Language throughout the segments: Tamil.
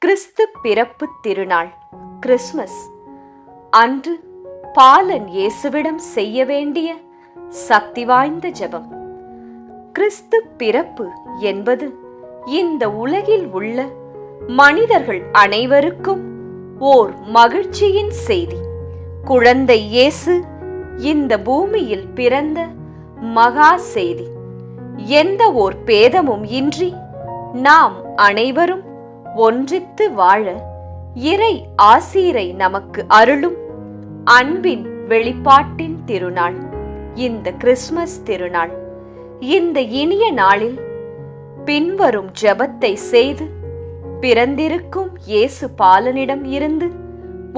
கிறிஸ்து பிறப்பு திருநாள் கிறிஸ்மஸ் அன்று பாலன் இயேசுவிடம் செய்ய வேண்டிய சக்தி வாய்ந்த ஜெபம். கிறிஸ்து பிறப்பு என்பது இந்த உலகில் உள்ள மனிதர்கள் அனைவருக்கும் ஓர் மகிழ்ச்சியின் செய்தி. குழந்தை இயேசு இந்த பூமியில் பிறந்த மகா செய்தி. எந்த ஓர் பேதமும் இன்றி நாம் அனைவரும் ஒன்றித்து வாழ இறை ஆசீரை நமக்கு அருளும் அன்பின் வெளிப்பாட்டின் திருநாள் இந்த கிறிஸ்மஸ் திருநாள். இந்த இனிய நாளில் பின்வரும் ஜெபத்தை செய்து பிறந்திருக்கும் இயேசு பாலனிடம் இருந்து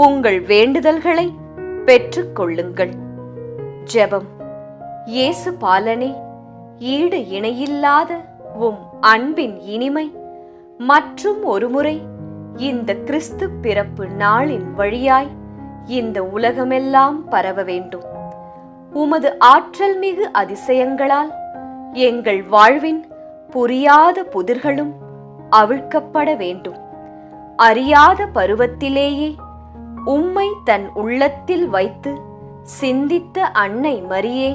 உங்கள் வேண்டுதல்களை பெற்றுக் கொள்ளுங்கள். ஜெபம். இயேசு பாலனே, ஈடு இணையில்லாத உம் அன்பின் இனிமை மற்றும் ஒருமுறை இந்த கிறிஸ்து பிறப்பு நாளின் வழியாய் இந்த உலகமெல்லாம் பரவ வேண்டும். உமது ஆற்றல் மிகு அதிசயங்களால் எங்கள் வாழ்வின் புரியாத புதிர்களும் அவிழ்க்கப்பட வேண்டும். அறியாத பருவத்திலேயே உம்மை தன் உள்ளத்தில் வைத்து சிந்தித்த அன்னை மரியே,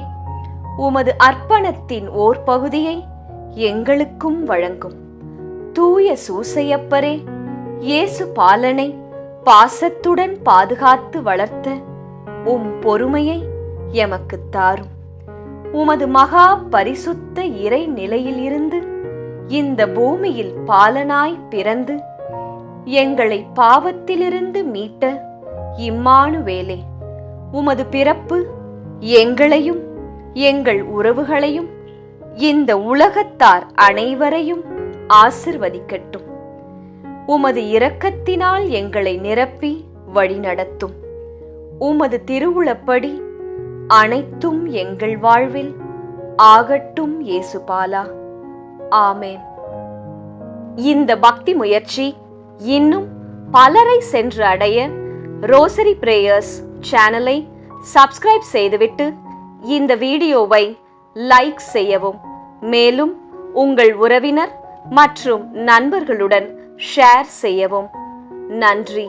உமது அர்ப்பணத்தின் ஓர் பகுதியை எங்களுக்கும் வழங்கும். தூய சூசையப்பரே, இயேசு பாலனை பாசத்துடன் பாதுகாத்து வளர்த்த உம் பொறுமையை எமக்கு தாரும். உமது மகா பரிசுத்த இறை நிலையில் இருந்து இந்த பூமியில் பாலனாய் பிறந்து எங்களை பாவத்திலிருந்து மீட்ட இம்மானுவேலே, உமது பிறப்பு எங்களையும் எங்கள் உறவுகளையும் இந்த உலகத்தார் அனைவரையும் ஆசிர்வதிக்கட்டும். உமது இரக்கத்தினால் எங்களை நிரப்பி வழிநடத்தும். உமது திருவுளப்படி அனைத்தும் எங்கள் வாழ்வில் ஆகட்டும் இயேசுபாலா. ஆமேன். இந்த பக்தி முயற்சி இன்னும் பலரை சென்று அடைய ரோசரி பிரேயர்ஸ் சேனலை சப்ஸ்கிரைப் செய்துவிட்டு இந்த வீடியோவை லைக் செய்யவும். மேலும் உங்கள் உறவினர் மற்றும் நண்பர்களுடன் ஷேர் செய்யவும். நன்றி.